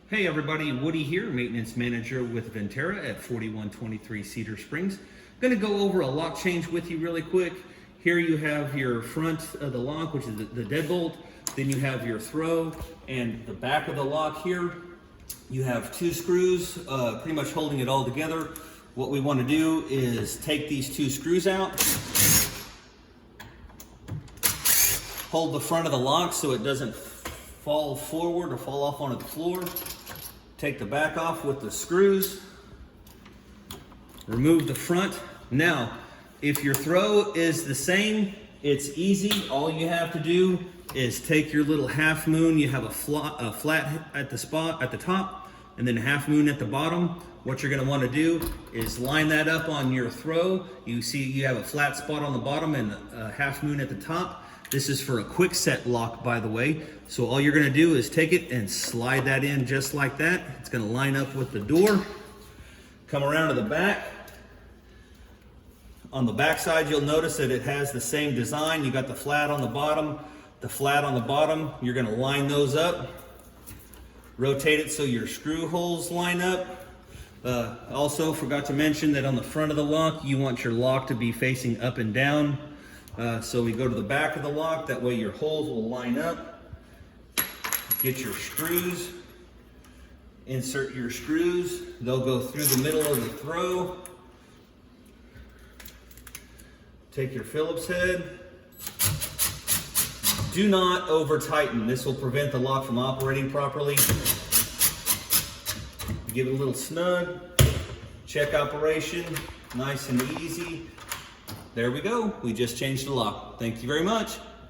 Hey everybody, Woody here, maintenance manager with Venterra at 4123 Cedar Springs. I'm going to go over a lock change with you really quick. Here you have your front of the lock, which is the deadbolt. Then you have your throw and the back of the lock here. You have two screws pretty much holding it all together. What we want to do is take these two screws out. Hold the front of the lock so it doesn't fall forward or fall off onto the floor. Take the back off with the screws. Remove the front. Now, if your throw is the same, it's easy. All you have to do is take your little half moon. You have a flat at the spot at the top and then a half moon at the bottom. What you're going to want to do is line that up on your throw. You see you have a flat spot on the bottom and a half moon at the top. This is for a quick set lock, by the way. So all you're gonna do is take it and slide that in just like that. It's gonna line up with the door. Come around to the back. On the back side, you'll notice that it has the same design. You got the flat on the bottom, the flat on the bottom. You're gonna line those up. Rotate it so your screw holes line up. Also forgot to mention that on the front of the lock, you want your lock to be facing up and down. So we go to the back of the lock, that way your holes will line up. Get your screws, insert your screws. They'll go through the middle of the throw. Take your Phillips head. Do not over tighten. This will prevent the lock from operating properly. Give it a little snug. Check operation, nice and easy. There we go. We just changed the lock. Thank you very much.